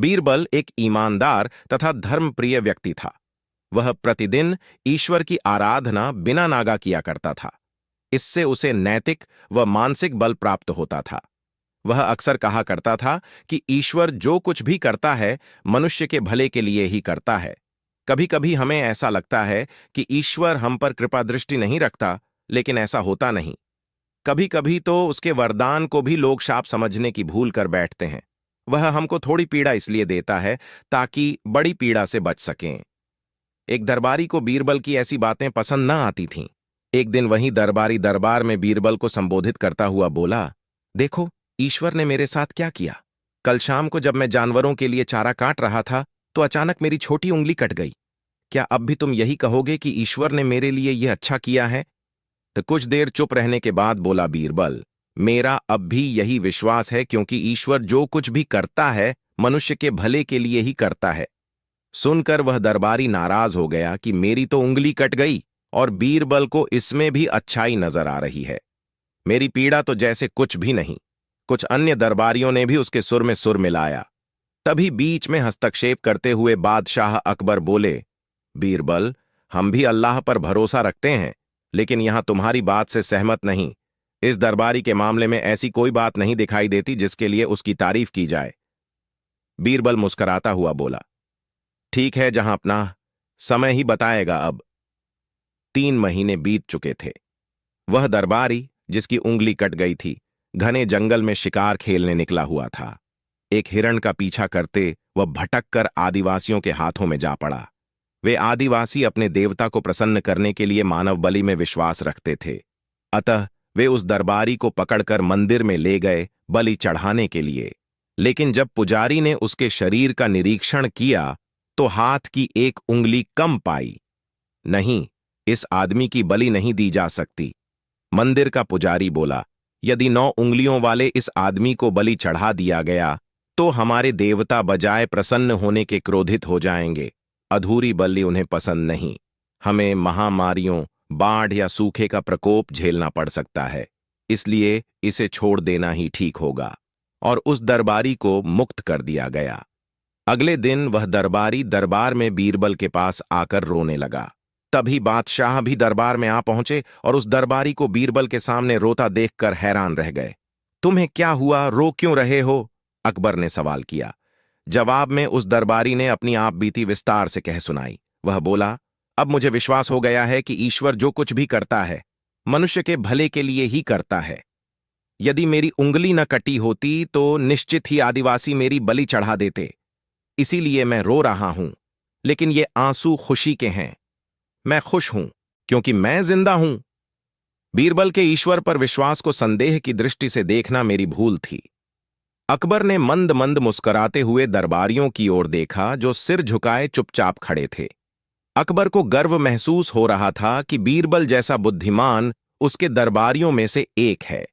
बीरबल एक ईमानदार तथा धर्मप्रिय व्यक्ति था। वह प्रतिदिन ईश्वर की आराधना बिना नागा किया करता था। इससे उसे नैतिक व मानसिक बल प्राप्त होता था। वह अक्सर कहा करता था कि ईश्वर जो कुछ भी करता है मनुष्य के भले के लिए ही करता है। कभी कभी हमें ऐसा लगता है कि ईश्वर हम पर कृपा दृष्टि नहीं रखता, लेकिन ऐसा होता नहीं। कभी कभी तो उसके वरदान को भी लोग शाप समझने की भूल कर बैठते हैं। वह हमको थोड़ी पीड़ा इसलिए देता है ताकि बड़ी पीड़ा से बच सकें। एक दरबारी को बीरबल की ऐसी बातें पसंद न आती थीं। एक दिन वही दरबारी दरबार में बीरबल को संबोधित करता हुआ बोला, देखो, ईश्वर ने मेरे साथ क्या किया। कल शाम को जब मैं जानवरों के लिए चारा काट रहा था तो अचानक मेरी छोटी उंगली कट गई। क्या अब भी तुम यही कहोगे कि ईश्वर ने मेरे लिए यह अच्छा किया है? तो कुछ देर चुप रहने के बाद बोला बीरबल, मेरा अब भी यही विश्वास है, क्योंकि ईश्वर जो कुछ भी करता है मनुष्य के भले के लिए ही करता है। सुनकर वह दरबारी नाराज हो गया कि मेरी तो उंगली कट गई और बीरबल को इसमें भी अच्छाई नजर आ रही है। मेरी पीड़ा तो जैसे कुछ भी नहीं। कुछ अन्य दरबारियों ने भी उसके सुर में सुर मिलाया। तभी बीच में हस्तक्षेप करते हुए बादशाह अकबर बोले, बीरबल, हम भी अल्लाह पर भरोसा रखते हैं, लेकिन यहां तुम्हारी बात से सहमत नहीं। इस दरबारी के मामले में ऐसी कोई बात नहीं दिखाई देती जिसके लिए उसकी तारीफ की जाए। बीरबल मुस्कुराता हुआ बोला, ठीक है, जहां अपना समय ही बताएगा। अब 3 महीने बीत चुके थे। वह दरबारी जिसकी उंगली कट गई थी घने जंगल में शिकार खेलने निकला हुआ था। एक हिरण का पीछा करते वह भटक कर आदिवासियों के हाथों में जा पड़ा। वे आदिवासी अपने देवता को प्रसन्न करने के लिए मानव बलि में विश्वास रखते थे। अतः वे उस दरबारी को पकड़कर मंदिर में ले गए बलि चढ़ाने के लिए। लेकिन जब पुजारी ने उसके शरीर का निरीक्षण किया तो हाथ की एक उंगली कम पाई। नहीं, इस आदमी की बलि नहीं दी जा सकती। मंदिर का पुजारी बोला, यदि 9 उंगलियों वाले इस आदमी को बलि चढ़ा दिया गया तो हमारे देवता बजाय प्रसन्न होने के क्रोधित हो जाएंगे। अधूरी बलि उन्हें पसंद नहीं। हमें महामारियों, बाढ़ या सूखे का प्रकोप झेलना पड़ सकता है, इसलिए इसे छोड़ देना ही ठीक होगा। और उस दरबारी को मुक्त कर दिया गया। अगले दिन वह दरबारी दरबार में बीरबल के पास आकर रोने लगा। तभी बादशाह भी दरबार में आ पहुंचे और उस दरबारी को बीरबल के सामने रोता देखकर हैरान रह गए। तुम्हें क्या हुआ, रो क्यों रहे हो? अकबर ने सवाल किया। जवाब में उस दरबारी ने अपनी आप बीती विस्तार से कह सुनाई। वह बोला, अब मुझे विश्वास हो गया है कि ईश्वर जो कुछ भी करता है मनुष्य के भले के लिए ही करता है। यदि मेरी उंगली न कटी होती तो निश्चित ही आदिवासी मेरी बलि चढ़ा देते। इसीलिए मैं रो रहा हूं, लेकिन ये आंसू खुशी के हैं। मैं खुश हूं क्योंकि मैं जिंदा हूं। बीरबल के ईश्वर पर विश्वास को संदेह की दृष्टि से देखना मेरी भूल थी। अकबर ने मंद मंद मुस्कुराते हुए दरबारियों की ओर देखा जो सिर झुकाए चुपचाप खड़े थे। अकबर को गर्व महसूस हो रहा था कि बीरबल जैसा बुद्धिमान उसके दरबारियों में से एक है।